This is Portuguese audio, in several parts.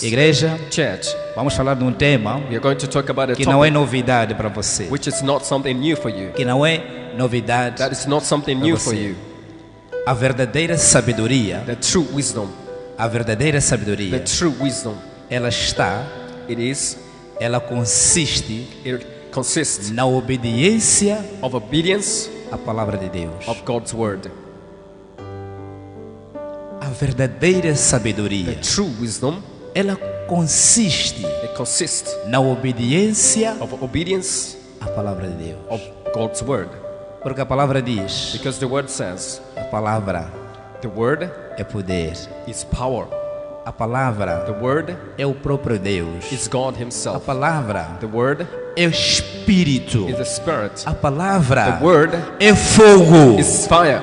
Igreja, Church, vamos falar de um tema we are going to talk about a que não é topic novidade para você. which is not something new for you. Que não é novidade. That is not something new for você. you. A verdadeira sabedoria, The true wisdom, a verdadeira the sabedoria, true wisdom, ela consiste it consists na obediência of obedience à palavra de Deus. of God's word. A verdadeira The sabedoria, true wisdom, ela consiste it consists na obediência of obedience à palavra de Deus. of God's word. Porque a palavra diz, Because the word says, a palavra the word é poder. is power. A palavra The word é o próprio Deus. is God A himself. palavra The word é o Espírito. is the spirit. A palavra The word é fogo. is fire.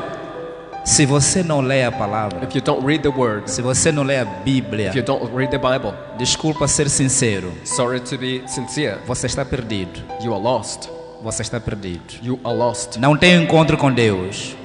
Se você não lê a palavra, If you don't read the word, se você não lê a Bíblia, if you don't read the Bible, desculpa ser sincero, sorry to be sincere, você está perdido. you are lost. Você está perdido. You are lost. Não tem encontro com Deus.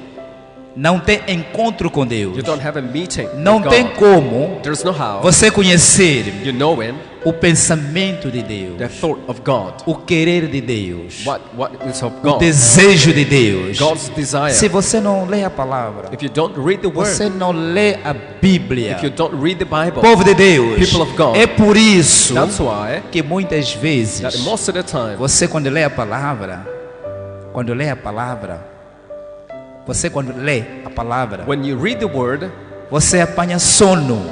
Não tem encontro com Deus. You don't have a meeting Não with tem God. como There's no how você conhecer you know him, o pensamento de Deus, the thought of God, o querer de Deus, what is of o God, desejo de Deus. God's desire. Se você não lê a palavra, If you don't read the você word, não lê a Bíblia, if you don't read the Bible, povo de Deus, People of God. é por isso that's why que muitas that vezes most of the time, você quando lê a palavra, você quando lê a palavra, when you read the word, você apanha sono,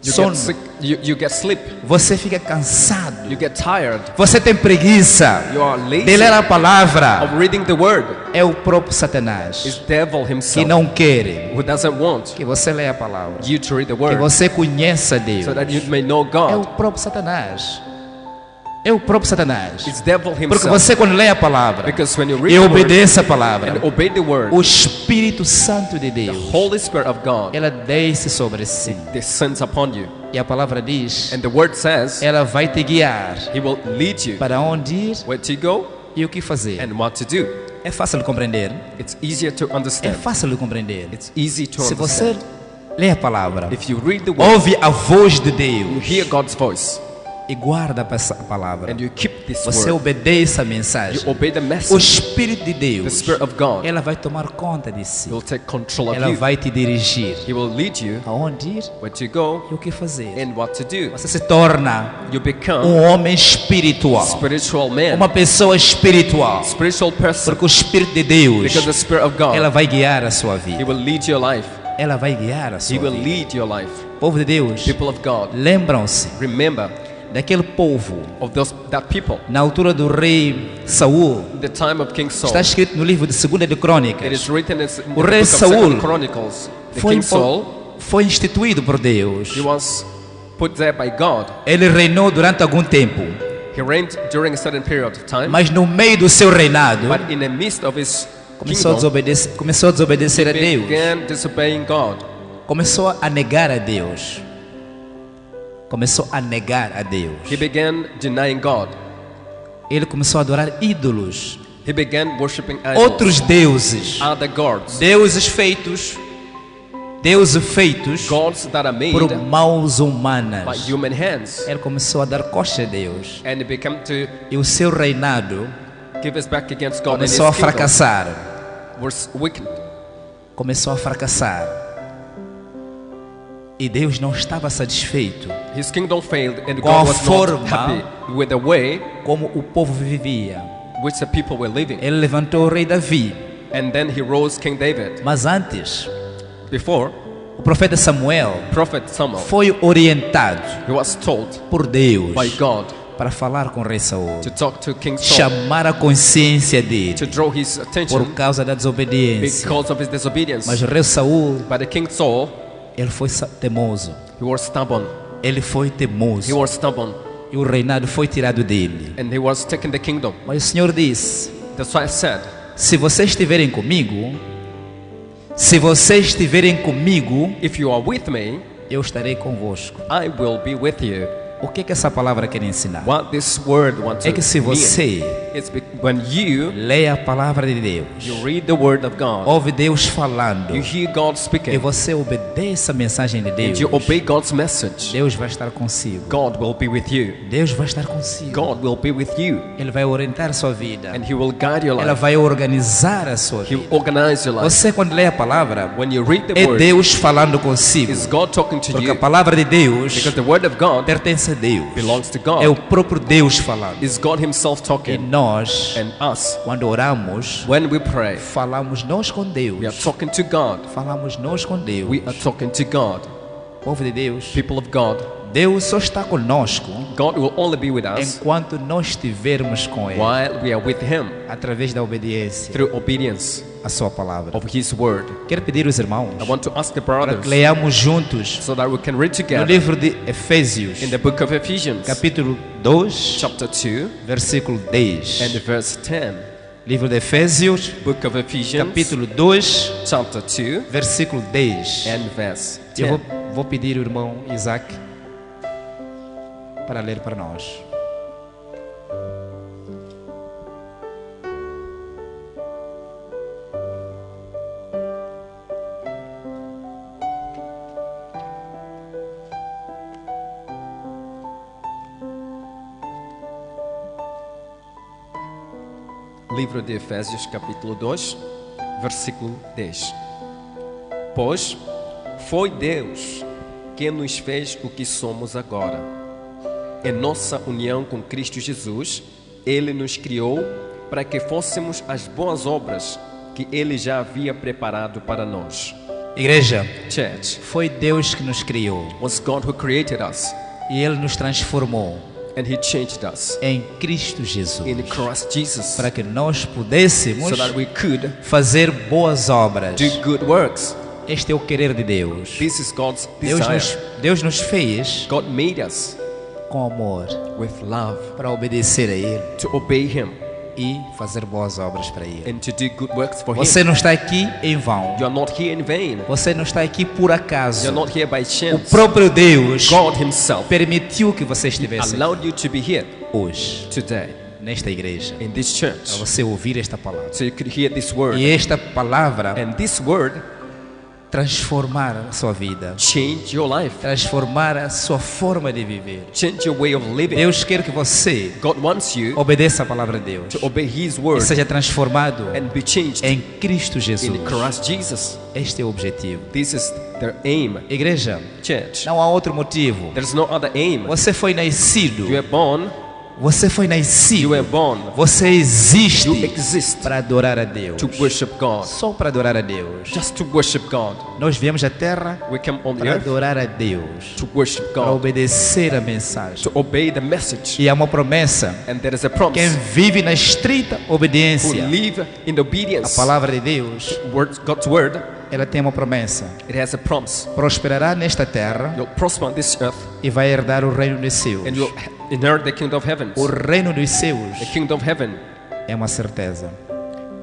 you sono. get sick, you get sleep, Você fica cansado, you get tired, você tem preguiça you are de lazy ler a palavra. of reading the word. É o próprio Satanás It's devil que himself não quer who doesn't want que você leia a palavra, you to read the que word você conheça Deus. so that you may know É o God. próprio Satanás. É o próprio Satanás. It's devil Porque himself. você quando lê a palavra Because when you read e the word obedece a palavra, and obey the word, o Espírito Santo de the Deus, Holy Spirit of God ela desce sobre si. descends upon you. E a palavra diz, And the word says ela vai te guiar he will lead you para onde ir where to go e o que fazer. and what to do. É fácil de compreender. It's easier to É understand. fácil de compreender. It's easy to Se você understand. lê a palavra, If you read the word, ouve a voz de you Deus hear God's voice e guarda essa palavra, and you keep this você word. obedece a You mensagem, obey the o message. Espírito de The Deus, Spirit of God ela vai tomar conta de si. will take control of Ela you. vai te dirigir He will lead you aonde ir where to go e o que fazer. and what to do. Você se torna You become homem espiritual, spiritual man, uma pessoa espiritual, spiritual person, porque o Espírito de Deus, because the Spirit of ela God, vai guiar a sua He vida. will lead your life. Ela vai guiar a He sua will vida. lead your life. Povo de Deus, People of God, lembram-se remember daquele povo of that people. na altura do rei Saul. In the time of King Saul, Está escrito no livro de 2 de it Crônicas. is written in the O book rei of Saul 2 Chronicles. The Foi, King Saul, foi instituído por Deus. he was put there by God. Ele reinou durante algum tempo, He reigned during a certain period of time, mas no meio do seu reinado but in the midst of his começou a kingdom, desobedecer a Deus. began disobeying God. Começou a negar a Deus. Começou a negar a Deus. He began denying God. Ele começou a adorar ídolos, He began worshiping idols, outros deuses, other gods, deuses feitos gods that are made por mãos by humanas. human hands. Ele começou a dar costa a Deus. And he began to E o seu reinado give us back against God, and his começou a kingdom fracassar. was wicked. Começou a fracassar. E Deus não estava satisfeito His kingdom failed, and Com a God was forma- not happy with the way como o povo vivia. which the people were living. Ele levantou o rei Davi. And then he rose King David. Mas antes, Before, o profeta Samuel Prophet Samuel, foi orientado he was told por Deus by God para falar com o rei Saul, to talk to King Saul, chamar a consciência dele to draw his attention por causa da desobediência. because of his disobedience. Mas o rei Saul, But the King Saul, ele foi temoso. he was stubborn. Ele foi He temoso. was stubborn, E o reinado foi tirado dele. and he was taking the kingdom. Mas o Senhor disse: That's why I said, se vocês estiverem comigo, if you are with me, eu estarei convosco. I will be with you. O que essa palavra quer ensinar? What this word wants to É que se mean, você when you lê a palavra de Deus, read the word of God, ouve Deus falando you hear God e speaking, você obedece a mensagem de and Deus, you obey God's message, Deus vai estar consigo. God will be with you. Deus vai estar consigo. God will be with you, Ele vai orientar a sua vida. and He will guide your Ela life. vai organizar a sua He will vida. organize your life. Você quando lê a palavra, When you read the é word, Deus falando consigo. it's God talking to Porque a you, palavra de Deus because the word of God pertence a Deus. belongs to É o God. próprio Deus falando. It's God Himself E talking, nós, and us, quando oramos, when we pray, falamos nós com Deus. we are talking to God. Falamos nós com Deus. We are talking to God. Povo de Deus, People of God, Deus só está conosco God will only be with us enquanto nós estivermos com Ele, while we are with Him através da obediência through obedience à sua palavra. of His word. Quero pedir aos irmãos I want to ask the para brothers que leiamos juntos so that we can read no together livro de Efésios, in the book of Ephesians, capítulo 2, chapter 2 versículo 10. and verse 10. Livro de Efésios, Book of Ephesians, capítulo 2, chapter 2 versículo 10. and verse Eu 10. vou pedir ao irmão Isaac para ler para nós. Livro de Efésios, capítulo 2, versículo 10. Pois foi Deus quem nos fez o que somos agora. Em nossa união com Cristo Jesus, Ele nos criou para que fôssemos as boas obras que Ele já havia preparado para nós. Igreja, Church, foi Deus que nos criou was God who created us, e Ele nos transformou and He changed us em Cristo Jesus in Christ Jesus para que nós pudéssemos so that we could fazer boas obras. do good works. Este é o querer de Deus. This is God's desire. Deus nos fez God made us com amor with love para obedecer a Ele to obey Him e fazer boas obras para Ele. and to do good works for Him. Você não está aqui em vão. You are not here in vain. Você não está aqui por acaso. You are not here by O chance. próprio Deus God Himself permitiu que você estivesse allowed you to be here hoje today nesta igreja in this para church você ouvir esta palavra. so you could hear this word. E esta palavra And this word transformar a sua vida, change your life, transformar a sua forma de viver. change your way of living. Deus quer que você God wants you obedeça a palavra de Deus to obey His e word seja transformado and be changed em Cristo in Jesus. Christ Jesus. Este é o objetivo. This is their aim. Igreja, Church, não há outro motivo. there's no other aim. Você foi nascido. You were born. Você foi You nascido. were born. Você existe You exist para adorar a Deus. to worship God. Só para adorar a Deus. Just to worship God. Nós viemos à terra We came on the para earth adorar a Deus, to worship para God, obedecer a mensagem. to obey the message. E há uma promessa. And there is a Quem promise. vive na estrita Who obediência live in à obedience. palavra de Deus, God's word, ela tem uma promessa. it has a promise. Prosperará nesta terra You'll prosper on this earth e vai herdar o reino dos seus. and you'll inherit the kingdom of heaven. O reino dos The seus kingdom of heaven, é uma certeza.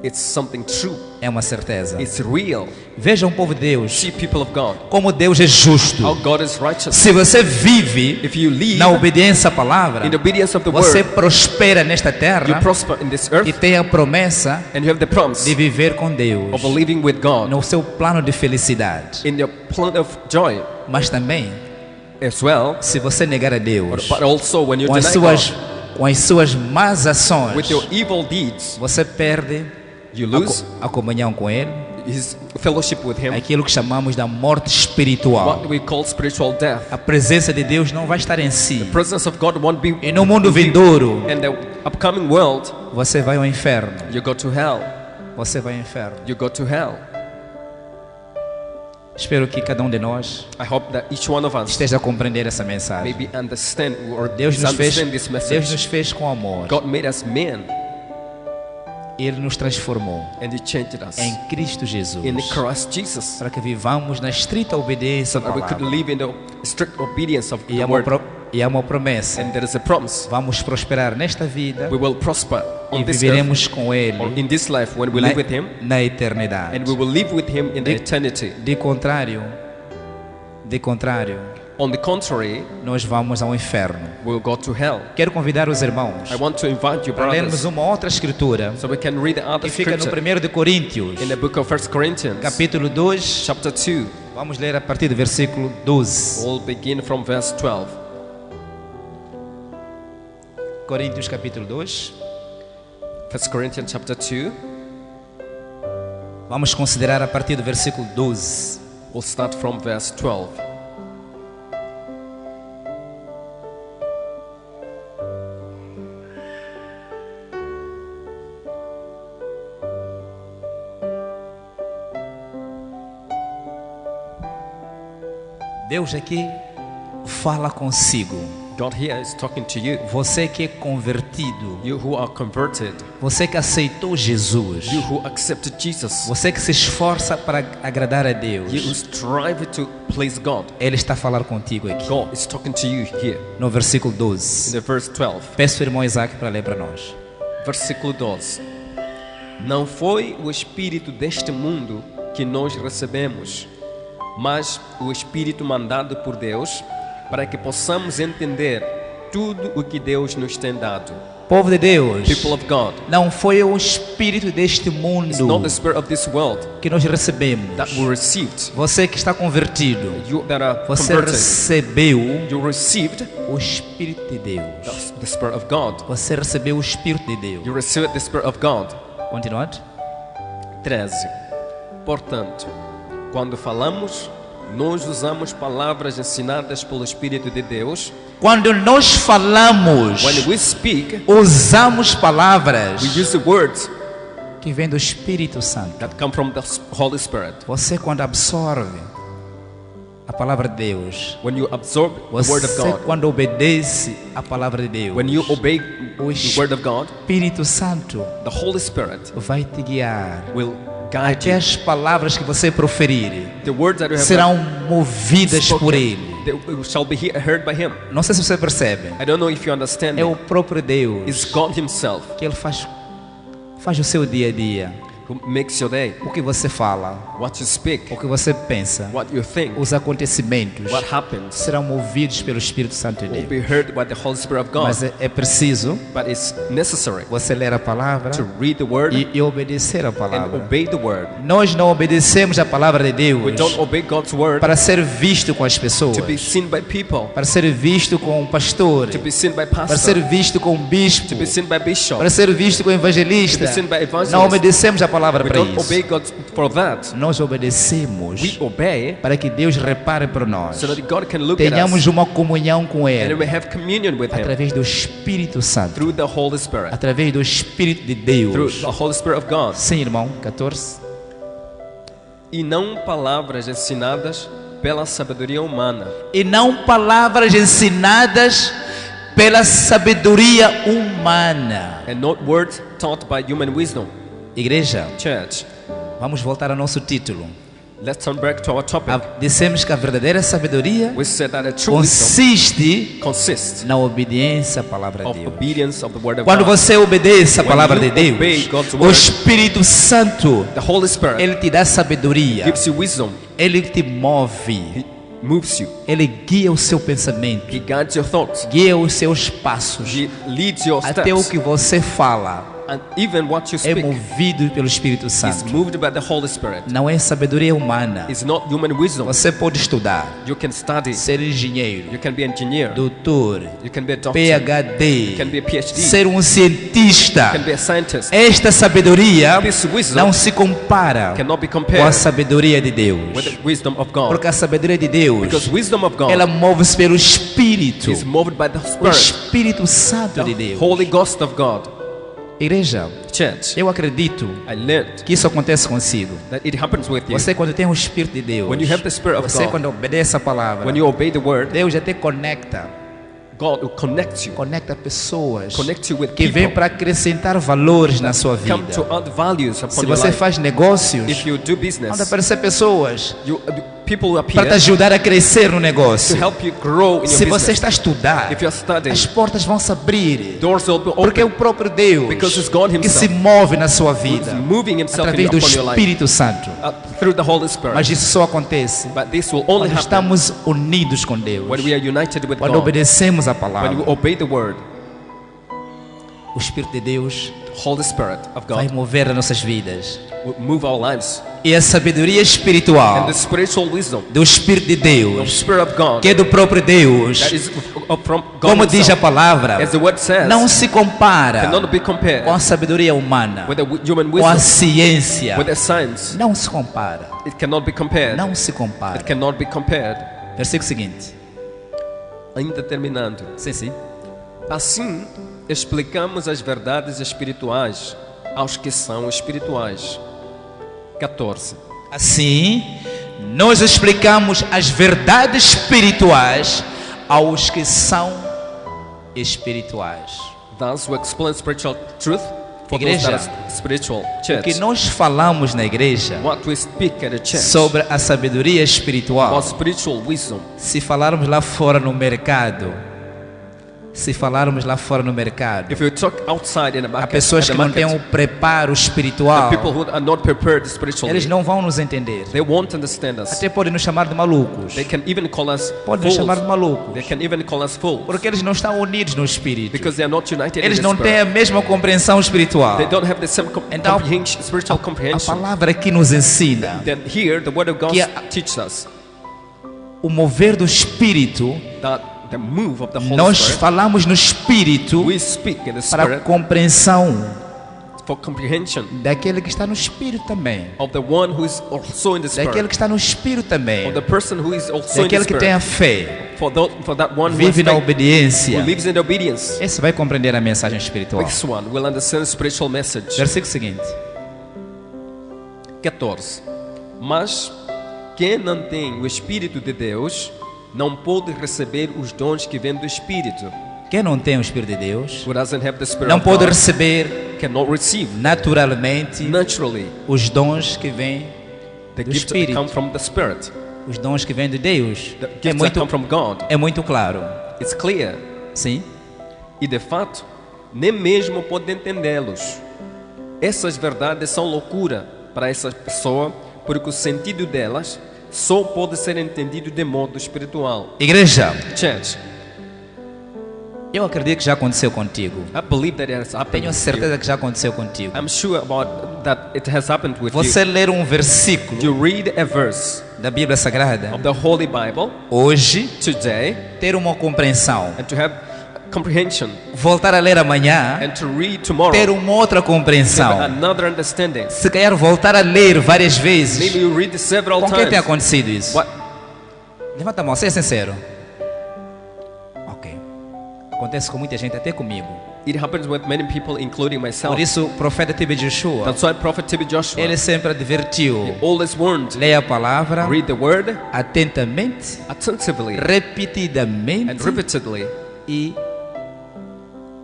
it's something true. É uma certeza. It's real. Vejam, povo de Deus, See, people of God, como Deus é justo. how God is righteous. Se você vive If you live na obediência à palavra, in the obedience of the você word, prospera nesta you terra prosper in this e earth tem a promessa and you have the promise de viver com Deus of living with God no seu plano de felicidade. in your plan of joy Mas também, as well. se você negar a Deus But also when you com as deny suas, God com as suas más ações, with your evil deeds, você perde you lose a comunhão com Ele, His fellowship with Him, aquilo que chamamos da morte espiritual. what we call spiritual death. A presença de Deus não vai estar em si. The presence of God won't be E no mundo vindouro, in the upcoming world. você vai ao inferno. You go to hell. Você vai ao inferno. You go to hell. Espero que cada um de nós I hope that each one of us esteja a compreender essa mensagem. maybe understand or Deus nos fez, understand this Deus message. nos fez com amor. God made us men Ele nos transformou and He changed us em Cristo Jesus in Christ Jesus para que vivamos na estrita obediência so à that we could palavra. live in the strict obedience of E the há uma, word. e há uma promessa. And there is a promise. Vamos prosperar nesta vida We will prosper e on this earth, viveremos com or Ele in this life when we na, live with Him, na eternidade. and we will live with Him in eternity. De contrário, On the contrary, nós vamos ao inferno. we'll go to hell. Quero convidar os irmãos I want to invite you, para lermos brothers, uma outra escritura so we can read the other que fica no scripture 1 de Coríntios, in the book of 1 Corinthians, capítulo 2. chapter 2. Vamos ler a partir do versículo 12. We'll begin from verse 12. Coríntios, capítulo 2. 1 Corinthians chapter 2. Vamos considerar a partir do versículo 12. We'll start from verse 12. Deus aqui fala consigo. God here is talking to you. Você que é convertido, You who are converted. você que aceitou Jesus, You who accepted Jesus. você que se esforça para agradar a You Deus, who strive to please God. Ele está a falar contigo aqui, God is talking to you here no versículo in 12. the verse 12. Peço ao irmão Isaac para ler para nós. Versículo 12. Não foi o espírito deste mundo que nós recebemos, mas o espírito mandado por Deus, para que possamos entender tudo o que Deus nos tem dado. Povo de Deus, People of God, não foi o espírito deste it's mundo not the spirit of this world que nós recebemos. that we received. Você que está convertido, You that are você converted, recebeu you received o Espírito de Deus. the Spirit of God. Você recebeu o Espírito de Deus. You received the Spirit of God. Continuando. 13. Portanto, quando falamos, nós usamos palavras ensinadas pelo Espírito de Deus. Quando nós falamos, When we speak, usamos palavras we use the words que vêm do Espírito Santo. that come from the Holy Spirit. Você quando absorve a palavra de Deus, When you absorb the Word of você God, quando obedece a palavra de Deus, when you obey o the Word of God, Espírito Santo the Holy Spirit vai te guiar. will guide Que you. as palavras que você proferir The words that you have serão movidas por spoken, Ele. they shall be heard by Him. Não sei se você percebe. I don't know if you understand É o me. próprio Deus It's God Himself que Ele faz o seu dia a dia. who makes your day. O que você fala, What you speak, o que você pensa, what you think, os acontecimentos what happens serão movidos pelo Espírito Santo de will Deus. be heard by the Holy Spirit of God. Mas é preciso But it's necessary você ler a palavra to read the Word e obedecer a and palavra. obey the Word. Nós não obedecemos a palavra de Deus We don't obey God's Word para ser visto com as pessoas, to be seen by people, para ser visto com o pastor, to be seen by para ser pastor, visto com o bispo, to be seen by bishop, para ser visto com o evangelista. to be seen by evangelist. Não obedecemos a palavra We para don't isso. obey God for that. Nós obedecemos We obey para que Deus repare por nós. so that God can look at us Tenhamos uma comunhão com and Ele we have communion with Him através do Espírito Santo, through the Holy Spirit, através do Espírito de through Deus. the Holy Spirit of God. Sim, irmão, 14. E não palavras ensinadas pela sabedoria humana, E não palavras ensinadas pela sabedoria humana. and not words taught by human wisdom. Igreja, Church, vamos voltar ao nosso título. let's turn back to our topic. Dissemos que a verdadeira sabedoria We said that a true wisdom consiste consists na obediência à palavra de of Deus. obedience of the Word of Quando God. você obedece a When palavra you de obey Deus, God's o word, Espírito Santo, the Holy Spirit Ele te dá sabedoria, gives you wisdom. Ele te move, He moves you. Ele guia o seu pensamento, He guides your thoughts. guia os seus passos, He leads your até o steps. que você fala And even what you é speak movido pelo Espírito is Santo. moved by the Holy Spirit. Não é sabedoria humana. It's not human wisdom. Você pode estudar, You can study. ser engenheiro, You can be an engineer. doutor, You can be a doctor. PhD, You can be a PhD. ser um You cientista. can be a scientist. Esta sabedoria This wisdom não se compara cannot be com a compared sabedoria de with Deus. the wisdom of God. Porque a sabedoria de Deus, Because wisdom of God ela move-se pelo Espírito, is moved by the o Spirit, Espírito Santo de the Deus. Holy Ghost of God. Igreja, Church, eu acredito I learned que isso acontece consigo. that it happens with you. Você quando tem o Espírito de Deus, When you have the Spirit of você God, quando obedece a palavra, when you obey the Word, Deus já te conecta, God will connect you. conecta pessoas Connect you with que vêm people. para acrescentar valores na sua Come to vida. add values upon Se your você life. faz negócios, If you do vão business, aparecer pessoas people who para te appear ajudar a crescer no to negócio. help you grow in Se your você business. está a estudar, If you're studying, as portas vão se abrir. doors will be Porque é o open próprio Deus Because it's God que himself se move na sua who's vida moving himself através do upon your life Espírito Santo. through the Holy Spirit. Mas isso só acontece But this will only quando happen estamos unidos com Deus, when we are united with quando God, obedecemos a when we palavra. obey the word. O Espírito de Deus The Holy Spirit of vai God mover as nossas vidas. will move our lives. E a sabedoria And espiritual the spiritual wisdom do Espírito de of Deus, the Spirit of God que é do próprio Deus, that is from God como diz a himself. palavra, As the word says, não se compara cannot be compared com a sabedoria humana, with the human com a wisdom, ciência. with the science. Não se compara. It cannot be compared. Não se compara. It cannot be compared. Versículo seguinte. Ainda terminando. Sim, sim. Assim, explicamos as verdades espirituais aos que são espirituais. 14. Assim, nós explicamos as verdades espirituais aos que são espirituais. Thus, we explain spiritual truth for those Igreja, that are spiritual. O que Church, nós falamos na igreja what we speak at the church sobre a sabedoria espiritual, about spiritual wisdom. se falarmos lá fora no mercado, se falarmos lá fora no mercado, If you talk outside in the há market, pessoas at que the não têm market, o preparo espiritual, the people who are not prepared spiritually, eles não vão nos entender. they won't understand us. Até podem nos chamar de malucos. They can even call us Podem nos fools. chamar de malucos. They can even call us fools Porque eles não estão unidos no espírito. because they are not united Eles in the não têm spirit. a mesma compreensão espiritual. They don't have the same Então, spiritual A comprehension. palavra aqui nos ensina Then here, the word of God que teaches us o mover do espírito. that the move of the Holy Nós Spirit, falamos no espírito we speak in the para a spirit compreensão for comprehension daquele que está no espírito também. of the one who is also in the Daquele spirit, que está no espírito também. of the person who is also in the Daquele que tem a spirit, fé. for that one who, Vive na who obediência. lives in obedience. Esse vai compreender a mensagem espiritual. This one will understand the spiritual message. Versículo seguinte. 14. Mas quem não tem o Espírito de Deus não pode receber os dons que vêm do Espírito. Quem não tem o Espírito de Deus Who doesn't have the Spirit não of pode God receber cannot receive naturalmente naturally os dons que vêm the do gifts that come Espírito. from the Spirit. Os dons que vêm de Deus. The gifts that come from God. É muito claro. It's clear. Sim. E de fato, nem mesmo pode entendê-los. Essas verdades são loucura para essa pessoa, porque o sentido delas só pode ser entendido de modo espiritual. Igreja, Church, eu acredito que já aconteceu contigo. I believe that it has happened Tenho with certeza que já aconteceu contigo. you. I'm sure about that it has happened with Você ler um versículo you. You read a verse da Bíblia Sagrada of the Holy Bible hoje, today ter uma compreensão, and to have comprehension, voltar a ler amanhã, and to read tomorrow ter uma outra have compreensão. another understanding. Se calhar voltar a ler várias vezes. Maybe you read it several Com quem tem times. acontecido isso? What? Levanta a mão, seja sincero. Ok. Acontece com muita gente, até comigo. It happens with many people, including myself. Por isso, o profeta T.B. Joshua, That's why Prophet T.B. Joshua ele sempre advertiu: always warned, leia a palavra read the word atentamente, attentively and repetidamente repeatedly e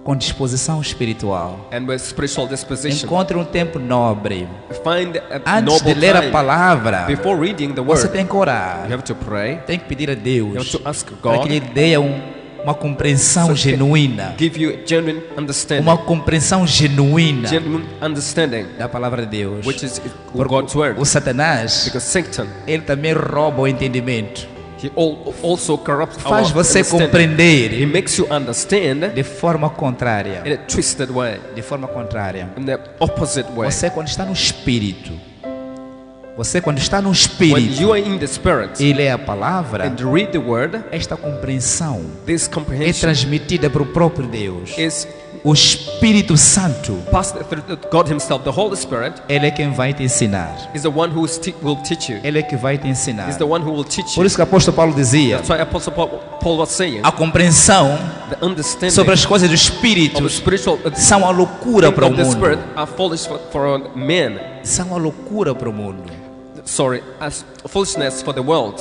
com disposição espiritual. and with spiritual disposition. Encontre um tempo nobre. Find a Antes noble de ler a time palavra, before reading the você word. tem que orar. You have to pray. Tem que pedir a You have Deus to ask para que God Ele dê uma compreensão So genuína. give you genuine understanding, Uma compreensão genuína genuine understanding, da palavra de Deus. which is Porque God's word. o Satanás, Because Satan, ele também rouba o entendimento. he also corrupts our Faz você understanding. He compreender makes you understand de forma contrária. in a twisted way, De forma contrária. in the opposite way. Você quando está no Espírito, você quando está no When Espírito you are in the Spirit e lê a palavra, and read the word, esta compreensão this é comprehension transmitida para o próprio Deus. is O Espírito Santo, passed through God Himself. The Holy Spirit Ele é quem vai te ensinar. is the one who will teach you. Ele é que vai te ensinar. Is the one who will teach Por you. isso que o apóstolo Paulo dizia, That's why Apostle Paul was saying, a compreensão the understanding sobre as coisas do of Espírito the spiritual são a loucura para o of the Spirit mundo. are foolish for men. São a loucura para o mundo. Sorry, as foolishness for the world.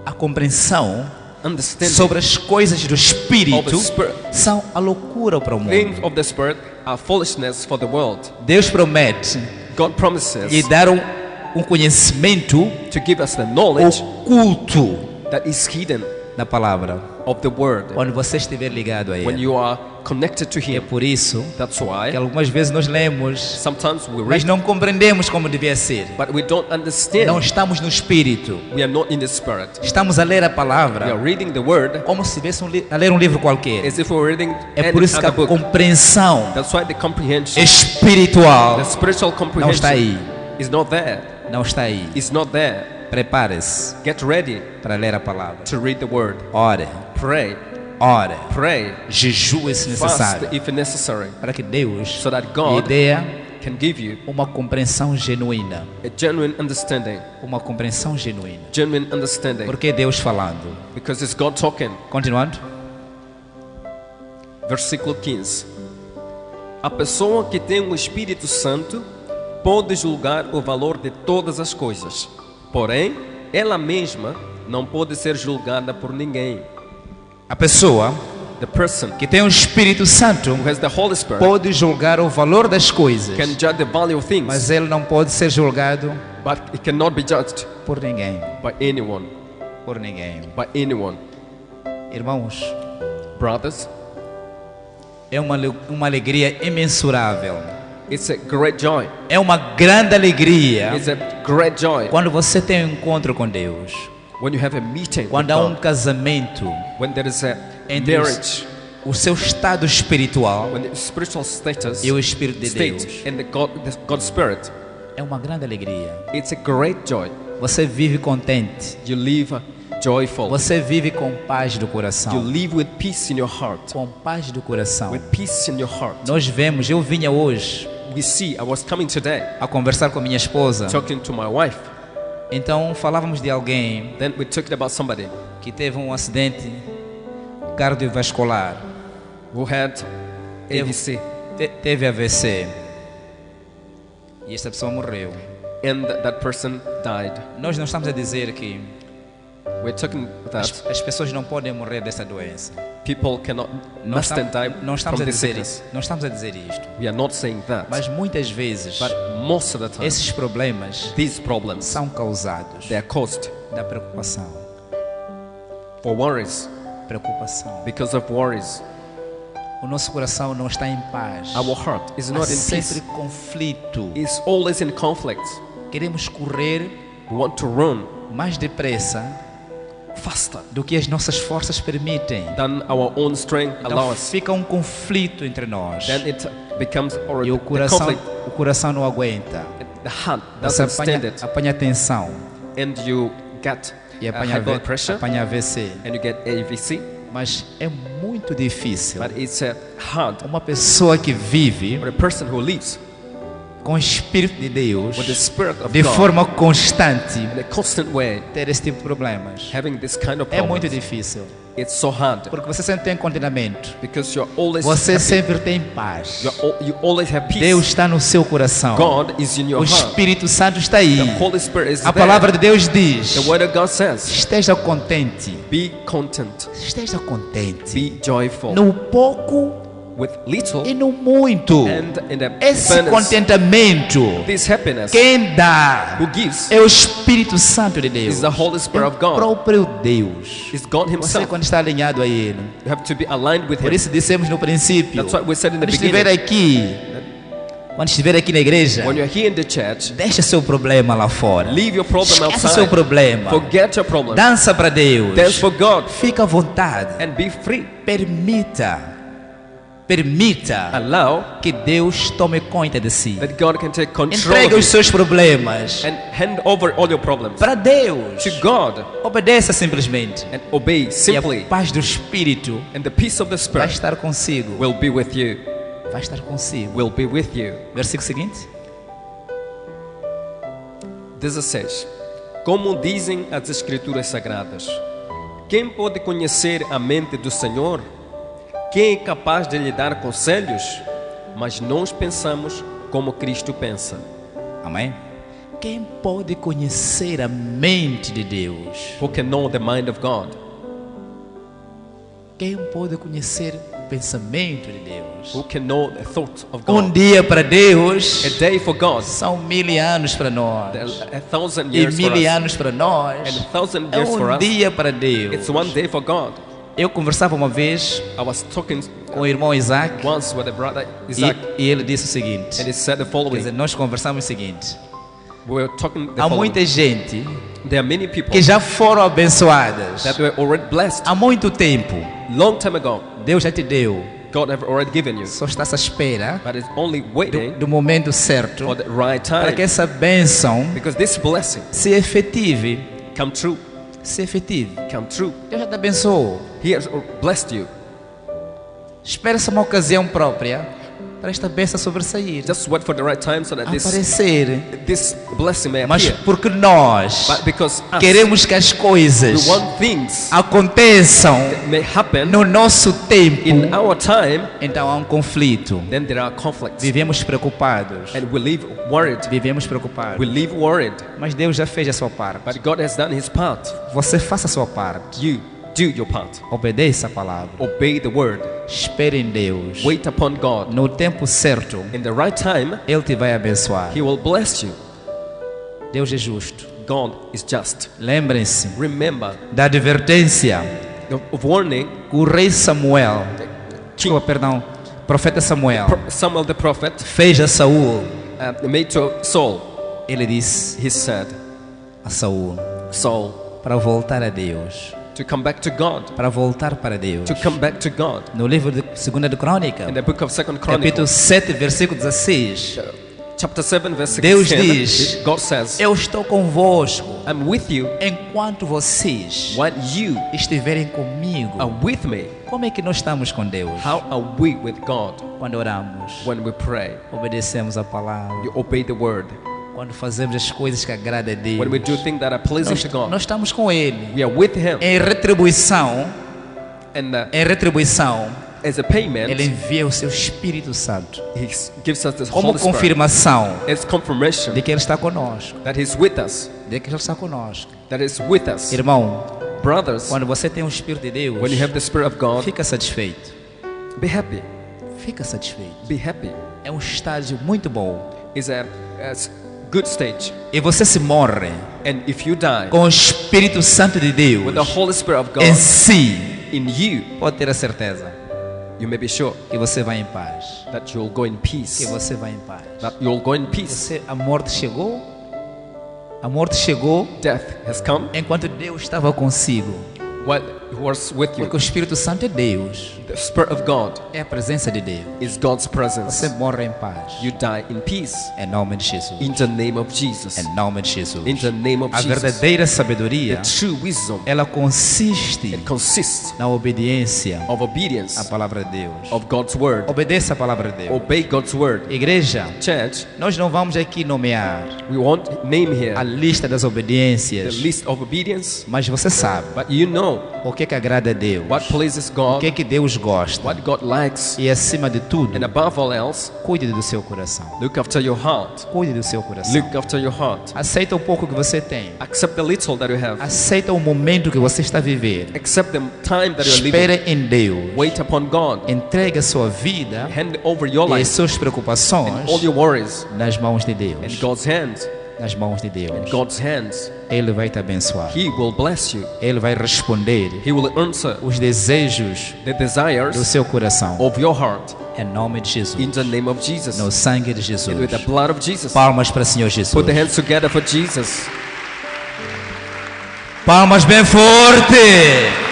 A compreensão Understanding sobre as coisas do Espírito of the Spirit. são a loucura para o Things mundo. of the Spirit are foolishness for the world. Deus promete God promises lhe dar um conhecimento to give us the knowledge oculto that is hidden da palavra. of the word. Quando você estiver ligado a When Ele. you are connected to É Him, por isso that's que why algumas vezes nós lemos, sometimes we mas read, não compreendemos como devia ser. but we don't understand. Não estamos no Espírito. We are not in the Spirit. Estamos a ler a We are palavra reading the word como se estivesse a ler um livro qualquer. as if we were reading É por any isso que a other book. compreensão That's why the comprehension, espiritual the spiritual não está aí. comprehension is not there. Não está aí. It's not there. Prepare-se Get ready para ler a palavra. to read the word. Ore, Pray, ore, pray, jejue se fast necessário, if necessary, para que Deus so that lhe God dê can give you uma compreensão genuína. a genuine understanding. Uma compreensão genuína. Genuine understanding. Porque Deus falando. Because it's God talking. Continuando. Versículo 15. A pessoa que tem o Espírito Santo pode julgar o valor de todas as coisas. Porém, ela mesma não pode ser julgada por ninguém. A pessoa The person que tem o Espírito Santo who has the Holy Spirit pode julgar o valor das coisas, can judge the value of things, mas ele não pode ser julgado but it cannot be judged por ninguém. by anyone. Por ninguém. By anyone. Irmãos, Brothers, é uma alegria imensurável. it's a great joy. É uma grande alegria It's a great joy quando você tem um encontro com Deus. when you have a meeting with Quando há um God, casamento when there is a entre marriage, o seu estado espiritual when the spiritual status e o Espírito de state Deus. and the God's Spirit. É uma grande alegria. It's a great joy. Você vive contente. You live joyful. Você vive com paz do You coração. live with peace in your heart. Com paz do coração. With peace in your heart. Nós vemos, eu vinha hoje We see, I was coming today a conversar com minha esposa. talking to my wife. Então falávamos de alguém Then we talked about somebody que teve um acidente cardiovascular. who had AVC Teve AVC. E esta pessoa morreu. and that person died. Nós não estamos a dizer que We're talking that as pessoas não podem morrer dessa doença. people cannot Não mustn't die não estamos from a this dizer sickness. isso. Não estamos a dizer isto. We are not saying that. Mas muitas vezes But most of the time, esses problemas these problems, são causados they are caused da preocupação. for worries, Preocupação. because of worries. O nosso coração não está em paz. Our heart is Há not in sempre peace. conflito. It's always in conflict. Queremos correr We want to run mais depressa faster do que as nossas forças permitem. than our own strength Então allows us. fica um conflito entre nós. Then it becomes or E o the coração, conflict. não aguenta. The heart Você doesn't stand it, apanha tensão and you get e apanha high blood pressure, apanha AVC. and you get AVC. Mas é muito difícil. But it's hard Uma pessoa que vive for a person who lives com o Espírito de Deus with the Spirit of de God forma constante in a constant way, ter esse tipo de problemas. having this kind of É muito problems. difícil. It's so hard Porque você sempre tem contentamento. because you're always Você happy. sempre tem paz. You always have peace. Deus está no seu coração. God is in your O heart. Espírito Santo está aí. The Holy Spirit is A there. palavra de Deus diz: The Word of God says, esteja contente. be content, Esteja contente. be joyful No pouco with little e no muito. and in the Esse abundance. contentamento, This happiness quem dá who gives é o Espírito Santo de Deus. is the Holy Spirit É of o God. próprio Deus. Is God Você Himself. quando está alinhado a Ele. You have to be aligned with Por Him. isso dissemos no princípio. That's what we said in the Quando estiver beginning. aqui, quando estiver aqui na igreja, When you're here in the church, deixa seu problema lá fora. leave your problem Esquece outside. seu problema. Forget your problem. Dança para Deus. Dance for God Fica à vontade. and be free. Permita Allow que Deus tome conta de si. that God can take control Entrega of os you seus problemas and hand over all your problems para Deus. to God Obedeça simplesmente. and obey E simply. a paz do Espírito And the peace of the vai Spirit estar consigo. will be with you. Vai estar consigo. Will be with you. Versículo seguinte. 16. Como dizem as Escrituras Sagradas, quem pode conhecer a mente do Senhor? Quem é capaz de lhe dar conselhos? Mas nós pensamos como Cristo pensa. Amém? Quem pode conhecer a mente de Deus? Who can know the mind of God? Quem pode conhecer pensamento de Deus. Who can know the thoughts of Um God? dia para Deus A day for God, são 1000 anos para nós. 1,000 E years for 1000 us, anos para nós and 1,000 é years for um us. dia para Deus. It's one day for God. Eu conversava uma vez I was talking com o irmão Isaac once with a brother Isaac, e ele disse o seguinte. and he said the Quer following. dizer, nós conversamos o seguinte. We were talking the Há following. muita gente There are many people que já foram abençoadas. that were already blessed Há muito tempo. long time ago. Deus já te deu. God have already given you, Só está à espera but it's only waiting do momento certo for the right para que time, essa bênção because this blessing se efetive. come true, Se efetive. come true. Deus já te abençoou. He has blessed you. Espera-se uma ocasião própria para esta bênção sobressair, Just wait for the right time so that aparecer. this blessing may Mas appear. porque nós But because us, queremos que as we coisas want things aconteçam that may happen no nosso tempo, in our time, então há um conflito. then there are conflicts, Vivemos preocupados. and we live worried. Vivemos We preocupados. live worried. Mas Deus já fez a sua parte. But God has done His part. Você faça a sua parte. You do your part. Obedeça a palavra. Obey the word. Espere em Deus. Wait upon God. No tempo certo, In the right time, Ele te vai abençoar. He will bless you. Deus é justo. God is just. Lembrem-se Remember da advertência of warning. que o rei Samuel, perdão, profeta Samuel, Samuel the prophet fez a Saul. made to Saul. Ele disse He said, a Saul Saul, para voltar a Deus, to come back to God. para voltar para Deus. To come back to God. No livro de 2 de Crônica, In the book of 2 capítulo Chronicles, 7, versículo 16, chapter 7, verse Deus 16, diz, God says, eu estou convosco I'm with you enquanto vocês when you estiverem comigo. are with me. Como é que nós estamos com Deus? How are we with God Quando oramos, when we pray? obedecemos a palavra, You obey the word. quando fazemos as coisas que agradam a Deus, When we do things that are pleasing to God, nós estamos com Ele. we are with Him. Em retribuição, And as a Ele payment, envia o seu Espírito Santo He gives us the como Holy Spirit. confirmação It's confirmation de que Ele está conosco, that He's with us. de que Ele está conosco. That is with us. Irmão, Brothers, quando você tem o Espírito de Deus, when you have the Spirit of God, fica satisfeito. be happy. Fica satisfeito. Be happy. É um estágio muito bom. It's a good stage. E você se morre And if you die com o Espírito Santo de Deus with the Holy Spirit of God em si, in you, pode ter a certeza you may be sure que você vai em paz. that you'll go in Que peace. você vai em paz. That you'll go in peace. A morte chegou. A morte chegou Death has come enquanto Deus estava consigo. while He was with you. Porque o Espírito Santo é Deus. The Spirit of God É a presença de Deus. is God's Você presence. morre em paz. You die in peace. Em nome de Jesus. In the name of Jesus. Em nome de Jesus. In the name of A Jesus. verdadeira sabedoria, The true wisdom, ela consiste it consists na obediência of obedience à palavra de Deus. of God's word. Obedeça a palavra de Deus. Obey God's word. Igreja, Church, nós não vamos aqui nomear we won't name here a lista das the obediências, list of obedience, mas você sabe but you know o que agrada a Deus, what pleases o God, que Deus gosta. what God likes, E acima de tudo, and above all else, cuide do seu coração. look after your heart. Cuide do seu coração. Look after your heart. Aceita o pouco que você tem. Accept the little that you have. Aceita o momento que você está vivendo. Accept the time that you are living. Espere em Deus. Wait upon God. Entregue a sua vida Hand over your e as life suas and preocupações all your worries nas mãos de in Deus. God's hands. Nas mãos de In Deus. God's hands. Ele vai te abençoar. He will bless you. Ele vai responder He will answer os desejos the do desires seu coração. of your heart Em nome de Jesus. in the name of Jesus. No sangue de Jesus. And with the blood of Jesus. Palmas para o Senhor Jesus. Put the hands together for Jesus. Palmas bem forte.